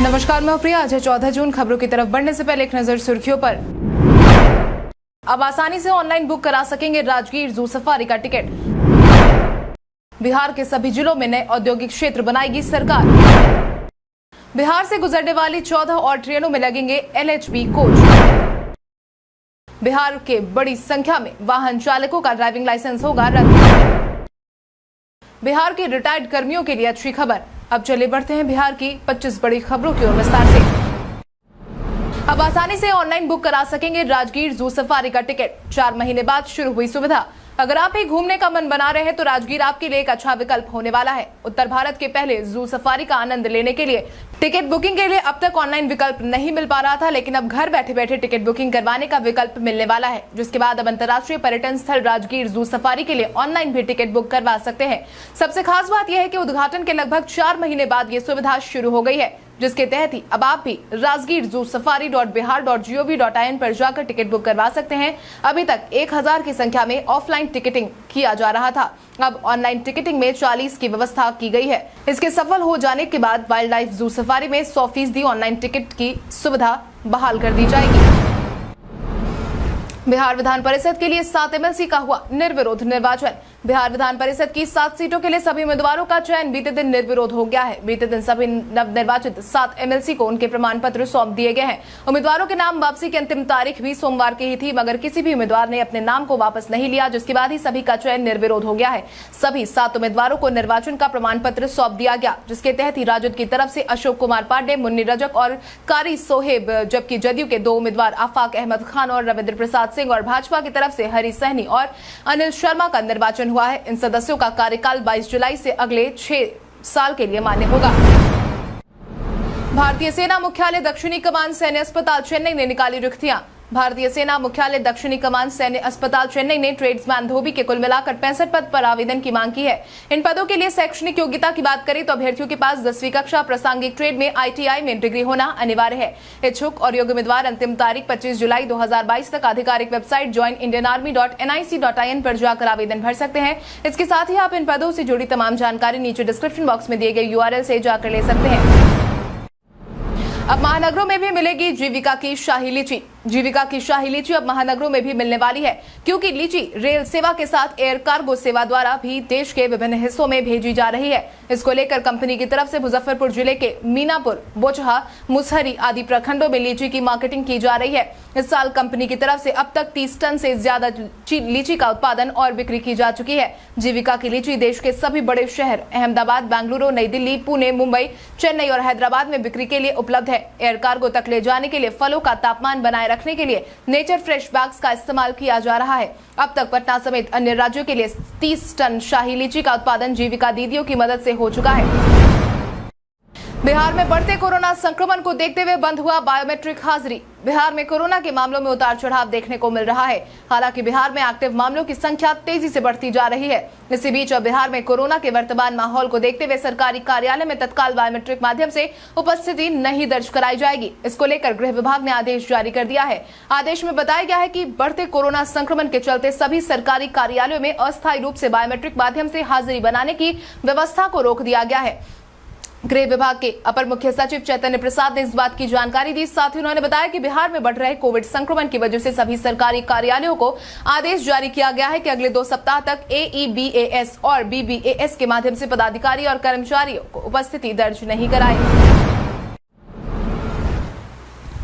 नमस्कार, मैं प्रिया। आज है 14 जून। खबरों की तरफ बढ़ने से पहले एक नजर सुर्खियों पर। अब आसानी से ऑनलाइन बुक करा सकेंगे राजगीर जू सफारी का टिकट। बिहार के सभी जिलों में नए औद्योगिक क्षेत्र बनाएगी सरकार। बिहार से गुजरने वाली 14 और ट्रेनों में लगेंगे LHB कोच। बिहार के बड़ी संख्या में वाहन चालकों का ड्राइविंग लाइसेंस होगा रद्द। बिहार के रिटायर्ड कर्मियों के लिए अच्छी खबर। अब चले बढ़ते हैं बिहार की 25 बड़ी खबरों की ओर विस्तार से। अब आसानी से ऑनलाइन बुक करा सकेंगे राजगीर जू सफारी का टिकट। 4 महीने बाद शुरू हुई सुविधा। अगर आप ही घूमने का मन बना रहे हैं तो राजगीर आपके लिए एक अच्छा विकल्प होने वाला है। उत्तर भारत के पहले जू सफारी का आनंद लेने के लिए टिकट बुकिंग के लिए अब तक ऑनलाइन विकल्प नहीं मिल पा रहा था, लेकिन अब घर बैठे बैठे टिकट बुकिंग करवाने का विकल्प मिलने वाला है, जिसके बाद अब अंतर्राष्ट्रीय पर्यटन स्थल राजगीर जू सफारी के लिए ऑनलाइन भी टिकट बुक करवा सकते हैं। सबसे खास बात यह है कि उद्घाटन के लगभग 4 महीने बाद ये सुविधा शुरू हो गई है, जिसके तहत ही अब आप भी राजगीर जू safari.bihar.gov.in पर जाकर टिकट बुक करवा सकते हैं। अभी तक 1000 की संख्या में ऑफलाइन टिकटिंग किया जा रहा था, अब ऑनलाइन टिकटिंग में 40 की व्यवस्था की गई है। इसके सफल हो जाने के बाद वाइल्ड लाइफ जू सफारी में 100% ऑनलाइन टिकट की सुविधा बहाल कर दी जाएगी। बिहार विधान परिषद के लिए 7 MLC का हुआ निर्विरोध निर्वाचन। बिहार विधान परिषद की 7 सीटों के लिए सभी उम्मीदवारों का चयन बीते दिन निर्विरोध हो गया है। बीते दिन सभी नवनिर्वाचित 7 MLC को उनके प्रमाण पत्र सौंप दिए गए हैं। उम्मीदवारों के नाम वापसी की अंतिम तारीख भी सोमवार की ही थी, मगर किसी भी उम्मीदवार ने अपने नाम को वापस नहीं लिया, जिसके बाद ही सभी का चयन निर्विरोध हो गया है। सभी 7 उम्मीदवारों को निर्वाचन का प्रमाण पत्र सौंप दिया गया, जिसके तहत ही राजद की तरफ से अशोक कुमार पांडे, मुन्नी रजक और कारी सोहेब, जबकि जदयू के 2 उम्मीदवार आफाक अहमद खान और रविंद्र प्रसाद सिंह और भाजपा की तरफ से हरी सहनी और अनिल शर्मा का निर्वाचन हुआ है। इन सदस्यों का कार्यकाल 22 जुलाई से अगले 6 साल के लिए मान्य होगा। भारतीय सेना मुख्यालय दक्षिणी कमान सैन्य अस्पताल चेन्नई ने निकाली रिक्तियां। भारतीय सेना मुख्यालय दक्षिणी कमान सैन्य अस्पताल चेन्नई ने ट्रेड्समैन धोबी के कुल मिलाकर 65 पद पर आवेदन की मांग की है। इन पदों के लिए शैक्षणिक योग्यता की बात करें तो अभ्यर्थियों के पास 10वीं कक्षा प्रासंगिक ट्रेड में ITI में डिग्री होना अनिवार्य है। इच्छुक और योग्य उम्मीदवार अंतिम तारीख 25 जुलाई 2022 तक आधिकारिक वेबसाइट joinindianarmy.nic.in पर जाकर आवेदन भर सकते हैं। इसके साथ ही आप इन पदों से जुड़ी तमाम जानकारी नीचे डिस्क्रिप्शन बॉक्स में दिए गए URL से जाकर ले सकते हैं। अब महानगरों में भी मिलेगी जीविका की शाही लीची। जीविका की शाही लीची अब महानगरों में भी मिलने वाली है, क्योंकि लीची रेल सेवा के साथ एयर कार्गो सेवा द्वारा भी देश के विभिन्न हिस्सों में भेजी जा रही है। इसको लेकर कंपनी की तरफ से मुजफ्फरपुर जिले के मीनापुर, बोचहा, मुसहरी आदि प्रखंडों में लीची की मार्केटिंग की जा रही है। इस साल कंपनी की तरफ से अब तक 30 टन से ज्यादा लीची का उत्पादन और बिक्री की जा चुकी है। जीविका की लीची देश के सभी बड़े शहर अहमदाबाद, बेंगलुरु, नई दिल्ली, पुणे, मुंबई, चेन्नई और हैदराबाद में बिक्री के लिए उपलब्ध है। एयर कार्गो तक ले जाने के लिए फलों का तापमान बनाए रखने के लिए नेचर फ्रेश बैग्स का इस्तेमाल किया जा रहा है। अब तक पटना समेत अन्य राज्यों के लिए 30 टन शाही लीची का उत्पादन जीविका दीदियों की मदद से हो चुका है। बिहार में बढ़ते कोरोना संक्रमण को देखते हुए बंद हुआ बायोमेट्रिक हाजिरी। बिहार में कोरोना के मामलों में उतार चढ़ाव देखने को मिल रहा है। हालांकि बिहार में एक्टिव मामलों की संख्या तेजी से बढ़ती जा रही है। इसी बीच अब बिहार में कोरोना के वर्तमान माहौल को देखते हुए सरकारी कार्यालय में तत्काल बायोमेट्रिक माध्यम से उपस्थिति नहीं दर्ज कराई जाएगी। इसको लेकर गृह विभाग ने आदेश जारी कर दिया है। आदेश में बताया गया है कि बढ़ते कोरोना संक्रमण के चलते सभी सरकारी कार्यालयों में अस्थायी रूप से बायोमेट्रिक माध्यम से हाजिरी बनाने की व्यवस्था को रोक दिया गया है। गृह विभाग के अपर मुख्य सचिव चैतन्य प्रसाद ने इस बात की जानकारी दी। साथ ही उन्होंने बताया कि बिहार में बढ़ रहे कोविड संक्रमण की वजह से सभी सरकारी कार्यालयों को आदेश जारी किया गया है कि अगले 2 सप्ताह तक AEBAS और BBAS के माध्यम से पदाधिकारी और कर्मचारियों को उपस्थिति दर्ज नहीं कराए।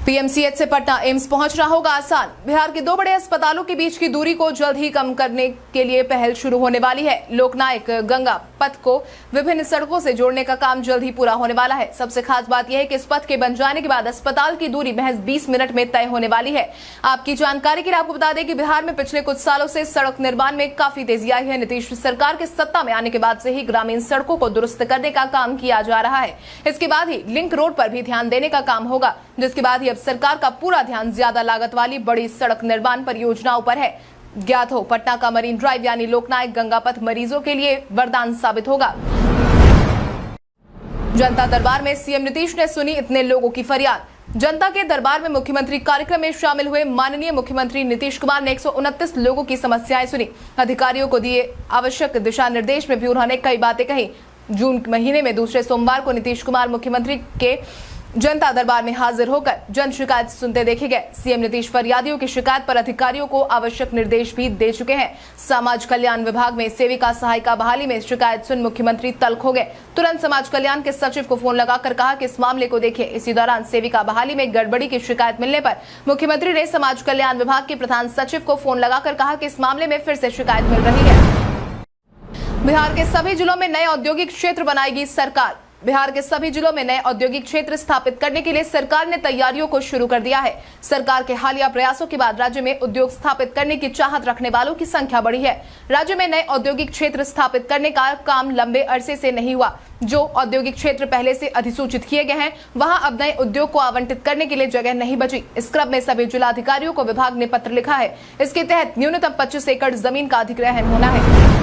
PMCH से पटना एम्स पहुंचना होगा आसान। बिहार के 2 बड़े अस्पतालों के बीच की दूरी को जल्द ही कम करने के लिए पहल शुरू होने वाली है। लोकनायक गंगा पथ को विभिन्न सड़कों से जोड़ने का काम जल्द ही पूरा होने वाला है। सबसे खास बात यह है कि इस पथ के बन जाने के बाद अस्पताल की दूरी महज 20 मिनट में तय होने वाली है। आपकी जानकारी के लिए आपको बता दें कि बिहार में पिछले कुछ सालों से सड़क निर्माण में काफी तेजी आई है। नीतीश सरकार के सत्ता में आने के बाद से ही ग्रामीण सड़कों को दुरुस्त करने का काम किया जा रहा है। इसके बाद ही लिंक रोड पर भी ध्यान देने का काम होगा, जिसके बाद ही सरकार का पूरा ध्यान ज्यादा लागत वाली बड़ी सड़क निर्माण परियोजनाओं पर है। ज्ञात हो, पटना का मरीन ड्राइव यानी लोकनायक गंगा पथ मरीजों के लिए वरदान साबित होगा। जनता दरबार में सीएम नीतीश ने सुनी इतने लोगों की फरियाद। जनता के दरबार में मुख्यमंत्री कार्यक्रम में शामिल हुए माननीय मुख्यमंत्री नीतीश कुमार ने 129 लोगों की समस्याएं सुनी। अधिकारियों को दिए आवश्यक दिशा निर्देश में भी उन्होंने कई बातें कही। जून महीने में दूसरे सोमवार को नीतीश कुमार मुख्यमंत्री के जनता दरबार में हाजिर होकर जन शिकायत सुनते देखे गए। सीएम नीतीश फरियादियों की शिकायत पर अधिकारियों को आवश्यक निर्देश भी दे चुके हैं। समाज कल्याण विभाग में सेविका सहायिका बहाली में शिकायत सुन मुख्यमंत्री तल्ख हो गए। तुरंत समाज कल्याण के सचिव को फोन लगाकर कहा कि इस मामले को देखिए। इसी दौरान सेविका बहाली में गड़बड़ी की शिकायत मिलने पर मुख्यमंत्री ने समाज कल्याण विभाग के प्रधान सचिव को फोन लगाकर कहा कि इस मामले में फिर से शिकायत मिल रही है। बिहार के सभी जिलों में नए औद्योगिक क्षेत्र बनाएगी सरकार। बिहार के सभी जिलों में नए औद्योगिक क्षेत्र स्थापित करने के लिए सरकार ने तैयारियों को शुरू कर दिया है। सरकार के हालिया प्रयासों के बाद राज्य में उद्योग स्थापित करने की चाहत रखने वालों की संख्या बढ़ी है। राज्य में नए औद्योगिक क्षेत्र स्थापित करने का काम लंबे अरसे से नहीं हुआ। जो औद्योगिक क्षेत्र पहले से अधिसूचित किए गए हैं, वहां अब नए उद्योग को आवंटित करने के लिए जगह नहीं बची। इस क्रम में सभी जिलाधिकारियों को विभाग ने पत्र लिखा है। इसके तहत न्यूनतम 25 एकड़ जमीन का अधिग्रहण होना है।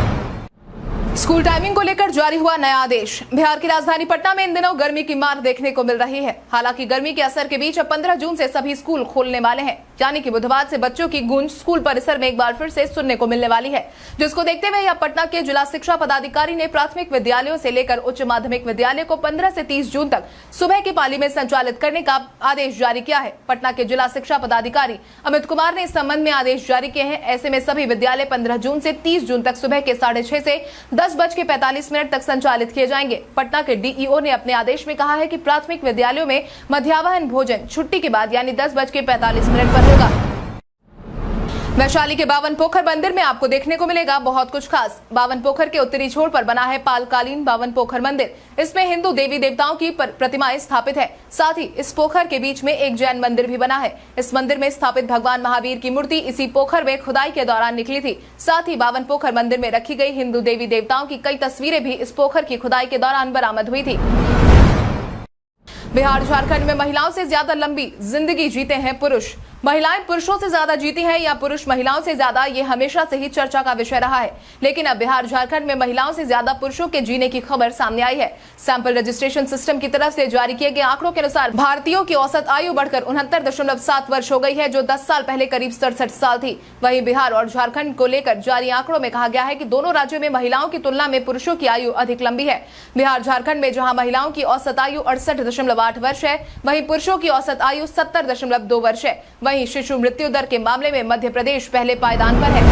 स्कूल टाइमिंग को लेकर जारी हुआ नया आदेश। बिहार की राजधानी पटना में इन दिनों गर्मी की मार देखने को मिल रही है। हालांकि गर्मी के असर के बीच अब 15 जून से सभी स्कूल खोलने वाले हैं, यानी कि बुधवार से बच्चों की गूंज स्कूल परिसर में एक बार फिर से सुनने को मिलने वाली है। जिसको देखते हुए अब पटना के जिला शिक्षा पदाधिकारी ने प्राथमिक विद्यालयों से लेकर उच्च माध्यमिक विद्यालय को 15 से 30 जून तक सुबह की पाली में संचालित करने का आदेश जारी किया है। पटना के जिला शिक्षा पदाधिकारी अमित कुमार ने इस संबंध में आदेश जारी किए हैं। ऐसे में सभी विद्यालय 15 जून से 30 जून तक सुबह के 6:30 से 10:45 तक संचालित किए जाएंगे। पटना के डीईओ ने अपने आदेश में कहा है कि प्राथमिक विद्यालयों में मध्याह्न भोजन छुट्टी के बाद यानी 10:45 पर होगा। वैशाली के बावन पोखर मंदिर में आपको देखने को मिलेगा बहुत कुछ खास। बावन पोखर के उत्तरी छोर पर बना है पालकालीन बावन पोखर मंदिर। इसमें हिंदू देवी देवताओं की प्रतिमाएं स्थापित है। साथ ही इस पोखर के बीच में एक जैन मंदिर भी बना है। इस मंदिर में स्थापित भगवान महावीर की मूर्ति इसी पोखर में खुदाई के दौरान निकली थी। साथ ही बावन पोखर मंदिर में रखी गई हिंदू देवी देवताओं की कई तस्वीरें भी इस पोखर की खुदाई के दौरान बरामद हुई थी। बिहार झारखंड में महिलाओं से ज्यादा लंबी जिंदगी जीते हैं पुरुष। महिलाएं पुरुषों से ज्यादा जीती हैं या पुरुष महिलाओं से ज्यादा, ये हमेशा से ही चर्चा का विषय रहा है। लेकिन अब बिहार झारखंड में महिलाओं से ज्यादा पुरुषों के जीने की खबर सामने आई है। सैंपल रजिस्ट्रेशन सिस्टम की तरफ से जारी किए गए आंकड़ों के अनुसार भारतीयों की औसत आयु बढ़कर 69.7 वर्ष हो गई है, जो 10 साल पहले करीब 67 साल थी। वहीं बिहार और झारखंड को लेकर जारी आंकड़ों में कहा गया है कि दोनों राज्यों में महिलाओं की तुलना में पुरुषों की आयु अधिक लंबी है। बिहार झारखंड में जहां महिलाओं की औसत आयु 68.8 वर्ष है, वहीं पुरुषों की औसत आयु 70.2 वर्ष है। वहीं शिशु मृत्यु दर के मामले में मध्य प्रदेश पहले पायदान पर है।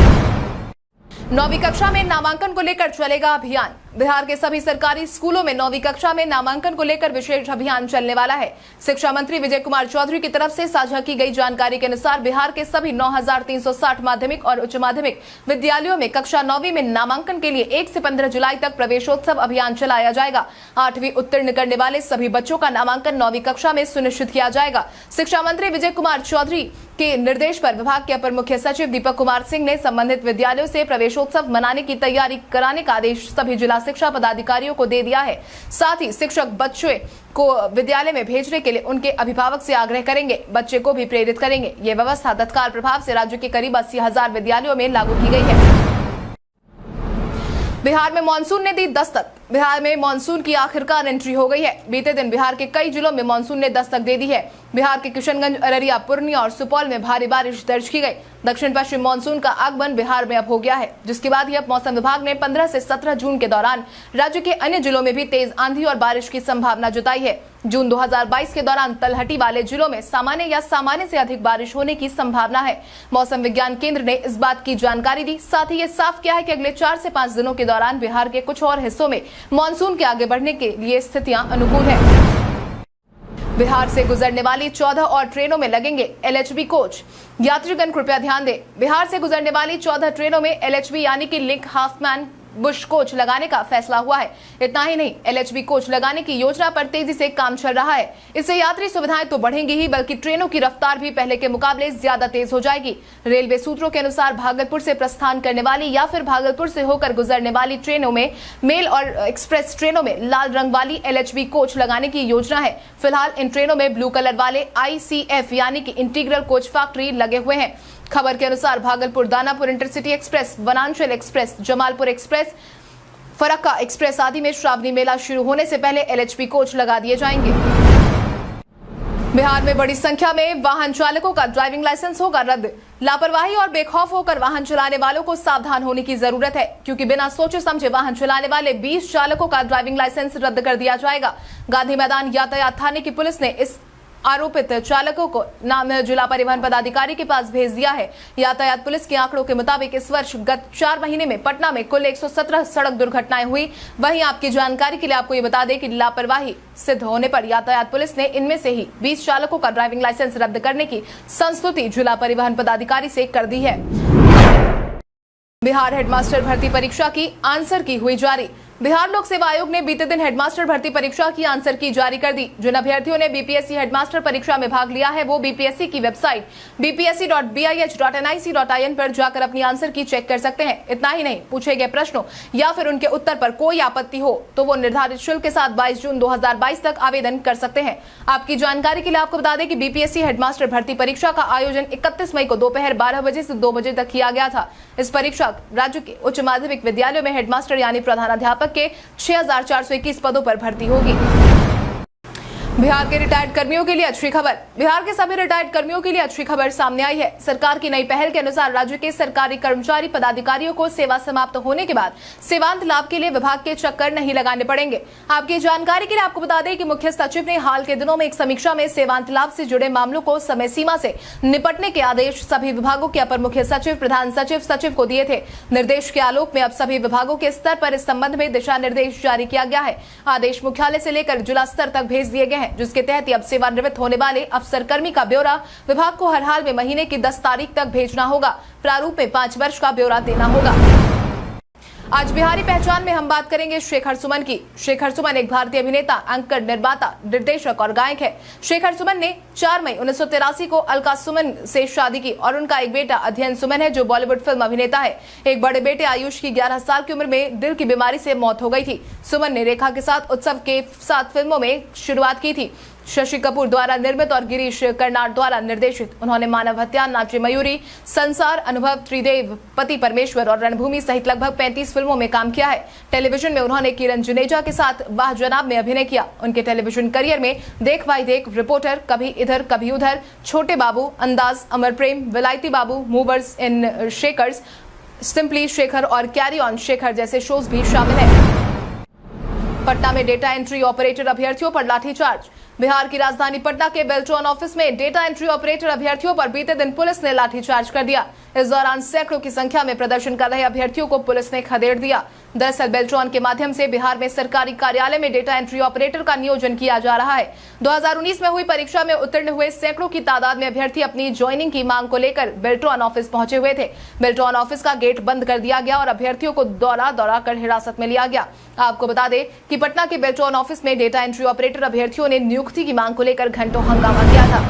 9वीं कक्षा में नामांकन को लेकर चलेगा अभियान। बिहार के सभी सरकारी स्कूलों में 9वीं कक्षा में नामांकन को लेकर विशेष अभियान चलने वाला है। शिक्षा मंत्री विजय कुमार चौधरी की तरफ से साझा की गई जानकारी के अनुसार बिहार के सभी 9,360 माध्यमिक और उच्च माध्यमिक विद्यालयों में कक्षा 9वीं में नामांकन के लिए 1 से 15 जुलाई तक प्रवेशोत्सव अभियान चलाया जाएगा। 8वीं उत्तीर्ण करने वाले सभी बच्चों का नामांकन 9वीं कक्षा में सुनिश्चित किया जाएगा। शिक्षा मंत्री विजय कुमार चौधरी के निर्देश पर विभाग के अपर मुख्य सचिव दीपक कुमार सिंह ने संबंधित विद्यालयों से प्रवेशोत्सव मनाने की तैयारी कराने का आदेश सभी जिला शिक्षा पदाधिकारियों को दे दिया है। साथ ही शिक्षक बच्चे को विद्यालय में भेजने के लिए उनके अभिभावक से आग्रह करेंगे, बच्चे को भी प्रेरित करेंगे। ये व्यवस्था तत्काल प्रभाव से राज्य के करीब 80,000 विद्यालयों में लागू की गई है। बिहार में मानसून ने दी दस्तक। बिहार में मानसून की आखिरकार एंट्री हो गई है। बीते दिन बिहार के कई जिलों में मानसून ने दस्तक दे दी है। बिहार के किशनगंज, अररिया, पूर्णिया और सुपौल में भारी बारिश दर्ज की गई। दक्षिण पश्चिम मानसून का आगमन बिहार में अब हो गया है, जिसके बाद ही अब मौसम विभाग ने 15 से 17 जून के दौरान राज्य के अन्य जिलों में भी तेज आंधी और बारिश की संभावना जताई है। जून 2022 के दौरान तलहटी वाले जिलों में सामान्य या सामान्य से अधिक बारिश होने की संभावना है। मौसम विज्ञान केंद्र ने इस बात की जानकारी दी। साथ ही ये साफ किया है कि अगले 4 से 5 दिनों के दौरान बिहार के कुछ और हिस्सों में मानसून के आगे बढ़ने के लिए स्थितियां अनुकूल है। बिहार से गुजरने वाली 14 और ट्रेनों में लगेंगे एलएचबी कोच। यात्रीगण कृपया ध्यान दें, बिहार से गुजरने वाली 14 ट्रेनों में एलएचबी यानी कि लिंक हाफमैन बुश कोच लगाने का फैसला हुआ है। इतना ही नहीं, एलएचबी कोच लगाने की योजना पर तेजी से काम चल रहा है। इससे यात्री सुविधाएं तो बढ़ेंगी ही, बल्कि ट्रेनों की रफ्तार भी पहले के मुकाबले ज्यादा तेज हो जाएगी। रेलवे सूत्रों के अनुसार भागलपुर से प्रस्थान करने वाली या फिर भागलपुर से होकर गुजरने वाली ट्रेनों में, मेल और एक्सप्रेस ट्रेनों में लाल रंग वाली एलएचबी कोच लगाने की योजना है। फिलहाल इन ट्रेनों में ब्लू कलर वाले ICF यानी कि इंटीग्रल कोच फैक्ट्री लगे हुए हैं। खबर के अनुसार भागलपुर दानापुर इंटरसिटी एक्सप्रेस, वनांचल express, Jamalpur express, Farakka express आदि में श्रावणी मेला शुरू होने से पहले एलएचबी कोच लगा दिए जाएंगे। बिहार में बड़ी संख्या में वाहन चालकों का ड्राइविंग लाइसेंस होगा रद्द। लापरवाही और बेखौफ होकर वाहन चलाने वालों को सावधान होने की जरूरत है, क्योंकि बिना सोचे समझे वाहन चलाने वाले 20 चालकों का ड्राइविंग लाइसेंस रद्द कर दिया जाएगा। गांधी मैदान यातायात थाने की पुलिस ने इस आरोपित चालकों को नाम जिला परिवहन पदाधिकारी के पास भेज दिया है। यातायात पुलिस के आंकड़ों के मुताबिक इस वर्ष गत 4 महीने में पटना में कुल 117 सड़क दुर्घटनाएं हुई। वहीं आपकी जानकारी के लिए आपको ये बता दें कि लापरवाही सिद्ध होने पर यातायात पुलिस ने इनमें से ही 20 चालकों का ड्राइविंग लाइसेंस रद्द करने की संस्तुति जिला परिवहन पदाधिकारी से कर दी है। बिहार हेडमास्टर भर्ती परीक्षा की आंसर की हुई जारी। बिहार लोक सेवा आयोग ने बीते दिन हेडमास्टर भर्ती परीक्षा की आंसर की जारी कर दी। जिन अभ्यर्थियों ने बीपीएससी हेडमास्टर परीक्षा में भाग लिया है वो बीपीएससी की वेबसाइट bpsc.bih.nic.in पर जाकर अपनी आंसर की चेक कर सकते हैं। इतना ही नहीं, पूछे गए प्रश्नों या फिर उनके उत्तर पर कोई आपत्ति हो तो वो निर्धारित शुल्क के साथ 22 जून 2022 तक आवेदन कर सकते हैं। आपकी जानकारी के लिए आपको बता दें कि बीपीएससी हेडमास्टर भर्ती परीक्षा का आयोजन 31 मई को दोपहर 12 बजे से 2 बजे तक किया गया था। इस परीक्षा राज्य के उच्च माध्यमिक विद्यालयों में हेडमास्टर यानी प्रधानाध्यापक के 6421 पदों पर भर्ती होगी। बिहार के रिटायर्ड कर्मियों के लिए अच्छी खबर। बिहार के सभी रिटायर्ड कर्मियों के लिए अच्छी खबर सामने आई है। सरकार की नई पहल के अनुसार राज्य के सरकारी कर्मचारी पदाधिकारियों को सेवा समाप्त होने के बाद सेवांत लाभ के लिए विभाग के चक्कर नहीं लगाने पड़ेंगे। आपकी जानकारी के लिए आपको बता दें कि मुख्य सचिव ने हाल के दिनों में एक समीक्षा में सेवांत लाभ से जुड़े मामलों को समय सीमा से निपटने के आदेश सभी विभागों के अपर मुख्य सचिव, प्रधान सचिव, सचिव को दिए थे। निर्देश के आलोक में अब सभी विभागों के स्तर पर इस संबंध में दिशा निर्देश जारी किया गया है। आदेश मुख्यालय से लेकर जिला स्तर तक भेज दिए गए हैं, जिसके तहत अब सेवानिवृत्त होने वाले अफसर कर्मी का ब्यौरा विभाग को हर हाल में महीने की 10 तारीख तक भेजना होगा। प्रारूप में 5 वर्ष का ब्यौरा देना होगा। आज बिहारी पहचान में हम बात करेंगे शेखर सुमन की। शेखर सुमन एक भारतीय अभिनेता, एंकर, निर्माता, निर्देशक और गायक है। शेखर सुमन ने 4 मई 1983 को अलका सुमन से शादी की और उनका एक बेटा अध्ययन सुमन है जो बॉलीवुड फिल्म अभिनेता है। एक बड़े बेटे आयुष की 11 साल की उम्र में दिल की बीमारी से मौत हो गई थी। सुमन ने रेखा के साथ उत्सव के साथ फिल्मों में शुरुआत की थी। शशि कपूर द्वारा निर्मित और गिरीश कर्नाड द्वारा निर्देशित उन्होंने मानव हत्या, नाचे मयूरी, संसार, अनुभव, त्रिदेव, पति परमेश्वर और रणभूमि सहित लगभग 35 फिल्मों में काम किया है। टेलीविजन में उन्होंने किरण जुनेजा के साथ वाह जनाब में अभिनय किया। उनके टेलीविजन करियर में देख भाई देख, रिपोर्टर, कभी इधर कभी उधर, छोटे बाबू, अंदाज, अमर प्रेम, विलायती बाबू, मूवर्स इन शेकर्स, सिंपली शेखर और कैरी ऑन शेखर जैसे शोज भी शामिल है। पटना में डेटा एंट्री ऑपरेटर अभ्यर्थियों पर लाठीचार्ज। बिहार की राजधानी पटना के बेल्ट्रॉन ऑफिस में डेटा एंट्री ऑपरेटर अभ्यर्थियों पर बीते दिन पुलिस ने लाठीचार्ज कर दिया। इस दौरान सैकड़ों की संख्या में प्रदर्शन कर रहे अभ्यर्थियों को पुलिस ने खदेड़ दिया। दरअसल बेल्ट्रॉन के माध्यम से बिहार में सरकारी कार्यालय में डेटा एंट्री ऑपरेटर का नियोजन किया जा रहा है। 2019 में हुई परीक्षा में उत्तीर्ण हुए सैकड़ों की तादाद में अभ्यर्थी अपनी ज्वाइनिंग की मांग को लेकर बेल्ट्रॉन ऑफिस पहुंचे हुए थे। बेल्ट्रॉन ऑफिस का गेट बंद कर दिया गया और अभ्यर्थियों को दौड़ा दौड़ा कर हिरासत में लिया गया। आपको बता दें कि पटना के बेल्ट्रॉन ऑफिस में डेटा एंट्री ऑपरेटर अभ्यर्थियों ने नियुक्ति की मांग को लेकर घंटों हंगामा किया था।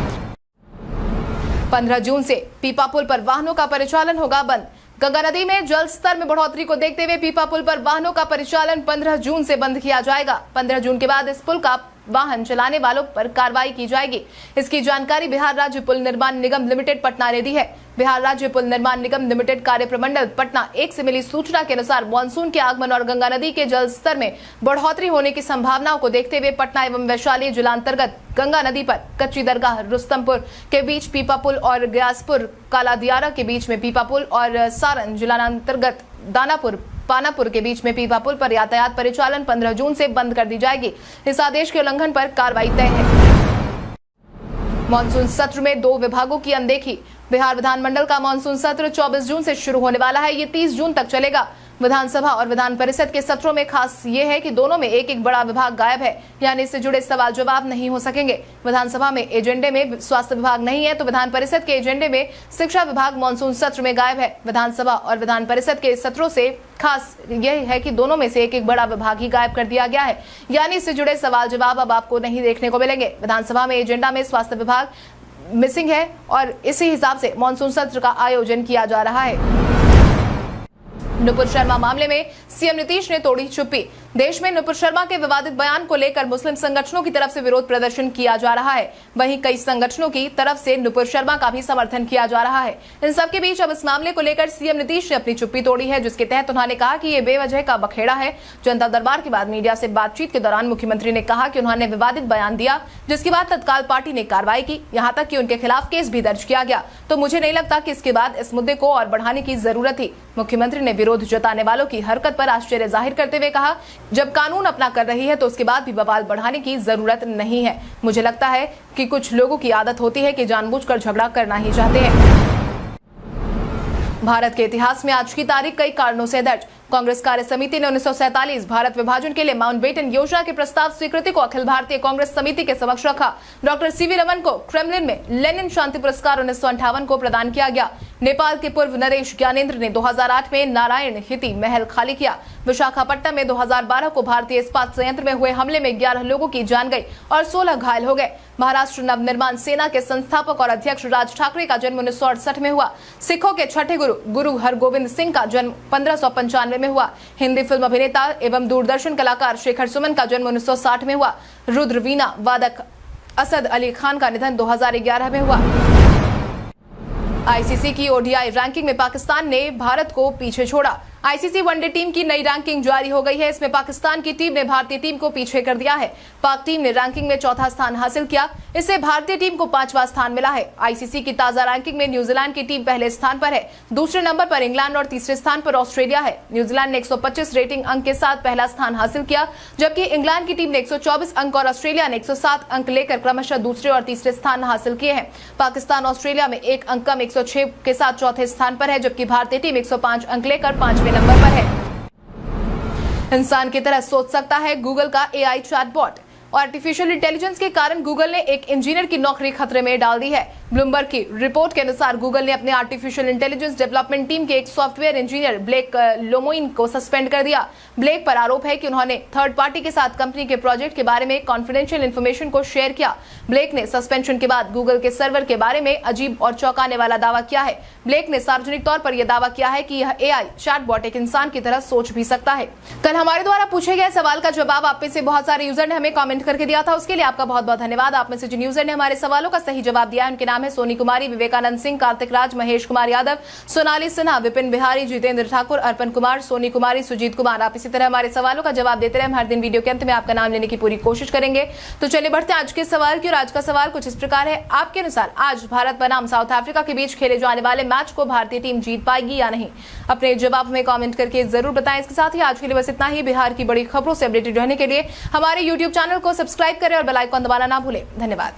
15 जून से पीपा पुल पर वाहनों का परिचालन होगा बंद। गंगा नदी में जल स्तर में बढ़ोतरी को देखते हुए पीपा पुल पर वाहनों का परिचालन 15 जून से बंद किया जाएगा। 15 जून के बाद इस पुल का वाहन चलाने वालों पर कार्रवाई की जाएगी। इसकी जानकारी बिहार राज्य पुल निर्माण निगम लिमिटेड पटना ने दी है। बिहार राज्य पुल निर्माण निगम लिमिटेड कार्य प्रमंडल पटना 1 से मिली सूचना के अनुसार मानसून के आगमन और गंगा नदी के जल स्तर में बढ़ोतरी होने की संभावनाओं को देखते हुए पटना एवं वैशाली जिला अंतर्गत गंगा नदी पर कच्ची दरगाह रुस्तमपुर के बीच पीपा पुल और ग्यासपुर कालादियारा के बीच में पीपा पुल और सारण जिला अंतर्गत दानापुर पानापुर के बीच में पीपा पुल पर यातायात परिचालन 15 जून से बंद कर दी जाएगी। इस आदेश के उल्लंघन पर कार्रवाई तय है। मॉनसून सत्र में 2 विभागों की अनदेखी। बिहार विधानमंडल का मॉनसून सत्र 24 जून से शुरू होने वाला है। ये 30 जून तक चलेगा। विधानसभा और विधान परिषद के सत्रों में खास ये है कि दोनों में एक एक बड़ा विभाग गायब है, यानी इससे जुड़े सवाल जवाब नहीं हो सकेंगे। विधानसभा में एजेंडे में स्वास्थ्य विभाग नहीं है तो विधान परिषद के एजेंडे में शिक्षा विभाग मॉनसून सत्र में गायब है। विधानसभा और विधान परिषद के सत्रों से खास यह है कि दोनों में से एक एक बड़ा विभाग ही गायब कर दिया गया है, यानी इससे जुड़े सवाल जवाब अब आपको नहीं देखने को मिलेंगे। विधानसभा में एजेंडा में स्वास्थ्य विभाग मिसिंग है और इसी हिसाब से मॉनसून सत्र का आयोजन किया जा रहा है। नुपुर शर्मा मामले में सीएम नीतीश ने तोड़ी चुप्पी। देश में नुपुर शर्मा के विवादित बयान को लेकर मुस्लिम संगठनों की तरफ से विरोध प्रदर्शन किया जा रहा है। वहीं कई संगठनों की तरफ से नुपुर शर्मा का भी समर्थन किया जा रहा है। इन सबके बीच अब इस मामले को लेकर सीएम नीतीश ने अपनी चुप्पी तोड़ी है, जिसके तहत उन्होंने कहा कि ये बेवजह का बखेड़ा है। जनता दरबार के बाद मीडिया से बातचीत के दौरान मुख्यमंत्री ने कहा कि उन्होंने विवादित बयान दिया, जिसके बाद तत्काल पार्टी ने कार्रवाई की, यहाँ तक कि उनके खिलाफ केस भी दर्ज किया गया। तो मुझे नहीं लगता कि इसके बाद इस मुद्दे को और बढ़ाने की जरूरत थी। मुख्यमंत्री ने विरोध जताने वालों की हरकत पर आश्चर्य जाहिर करते हुए कहा, जब कानून अपना कर रही है तो उसके बाद भी बवाल बढ़ाने की जरूरत नहीं है। मुझे लगता है कि कुछ लोगों की आदत होती है कि जानबूझकर झगड़ा करना ही चाहते हैं। भारत के इतिहास में आज की तारीख कई कारणों से दर्ज। कांग्रेस कार्य समिति ने 1947 भारत विभाजन के लिए माउंटबेटन योजना के प्रस्ताव स्वीकृति को अखिल भारतीय कांग्रेस समिति के समक्ष रखा। डॉक्टर सीवी रमन को क्रेमलिन में लेनिन शांति पुरस्कार 1958 को प्रदान किया गया। नेपाल के पूर्व नरेश ज्ञानेंद्र ने 2008 में नारायण हिती महल खाली किया। विशाखापट्टनम में 2012 को भारतीय इस्पात संयंत्र में हुए हमले में 11 लोगों की जान गई और 16 घायल हो गए। महाराष्ट्र नवनिर्माण सेना के संस्थापक और अध्यक्ष राज ठाकरे का जन्म 1968 में हुआ। सिखों के छठे गुरु हरगोविंद सिंह का जन्म 1595 में हुआ। हिंदी फिल्म अभिनेता एवं दूरदर्शन कलाकार शेखर सुमन का जन्म 1960 में हुआ। रुद्र वीणा वादक असद अली खान का निधन 2011 में हुआ। आईसीसी की ओडीआई रैंकिंग में पाकिस्तान ने भारत को पीछे छोड़ा। आईसीसी वनडे टीम की नई रैंकिंग जारी हो गई है। इसमें पाकिस्तान की टीम ने भारतीय टीम को पीछे कर दिया है। पाक टीम ने रैंकिंग में चौथा स्थान हासिल किया। इससे भारतीय टीम को 5वां स्थान मिला है। आईसीसी की ताजा रैंकिंग में न्यूजीलैंड की टीम पहले स्थान पर है, दूसरे नंबर पर इंग्लैंड और तीसरे स्थान पर ऑस्ट्रेलिया है। न्यूजीलैंड ने 125 रेटिंग अंक के साथ पहला स्थान हासिल किया, जबकि इंग्लैंड की टीम ने 124 अंक और ऑस्ट्रेलिया ने 107 अंक लेकर क्रमशः दूसरे और तीसरे स्थान हासिल किए हैं। पाकिस्तान ऑस्ट्रेलिया में 1 अंक कम 106 के साथ चौथे स्थान पर है, जबकि भारतीय टीम 105 अंक लेकर 5वें नंबर पर है। इंसान की तरह सोच सकता है गूगल का एआई चैटबॉट। आर्टिफिशियल इंटेलिजेंस के कारण गूगल ने एक इंजीनियर की नौकरी खतरे में डाल दी है। ब्लूमबर्ग की रिपोर्ट के अनुसार गूगल ने अपने आर्टिफिशियल इंटेलिजेंस डेवलपमेंट टीम के एक सॉफ्टवेयर इंजीनियर ब्लेक लोमोइन को सस्पेंड कर दिया। ब्लेक पर आरोप है कि उन्होंने थर्ड पार्टी के साथ कंपनी के प्रोजेक्ट के बारे में कॉन्फिडेंशियल इंफॉर्मेशन को शेयर किया। ब्लेक ने सस्पेंशन के बाद गूगल के सर्वर के बारे में अजीब और चौंकाने वाला दावा किया है। ब्लेक ने सार्वजनिक तौर पर यह दावा किया है कि यह एआई चैटबॉट एक इंसान की तरह सोच भी सकता है। कल हमारे द्वारा पूछे गए सवाल का जवाब आप में से बहुत सारे यूजर ने हमें कमेंट करके दिया था, उसके लिए आपका बहुत बहुत धन्यवाद। आप में से जिन यूजर ने हमारे सवालों का सही जवाब दिया है उनके नाम है सोनी कुमारी, विवेकानंद सिंह, कार्तिक राज, महेश कुमार यादव, सोनाली सिन्हा, विपिन बिहारी, जितेंद्र ठाकुर, अर्पण कुमार, सोनी कुमारी, सुजीत कुमार। आप इसी तरह हमारे सवालों का जवाब देते रहे। हम हर दिन वीडियो के अंत में आपका नाम लेने की पूरी कोशिश करेंगे। तो चलिए बढ़ते हैं आज के सवाल की। और आज का सवाल कुछ इस प्रकार है, आपके अनुसार आज भारत बनाम साउथ अफ्रीका के बीच खेले जाने वाले मैच को भारतीय टीम जीत पाएगी या नहीं? अपने जवाब हमें कमेंट करके जरूर बताएं। इसके साथ ही आज के लिए बस इतना ही। बिहार की बड़ी खबरों से अपडेटेड रहने के लिए हमारे YouTube चैनल को सब्सक्राइब करें और बेल आइकन दबाना ना भूलें। धन्यवाद।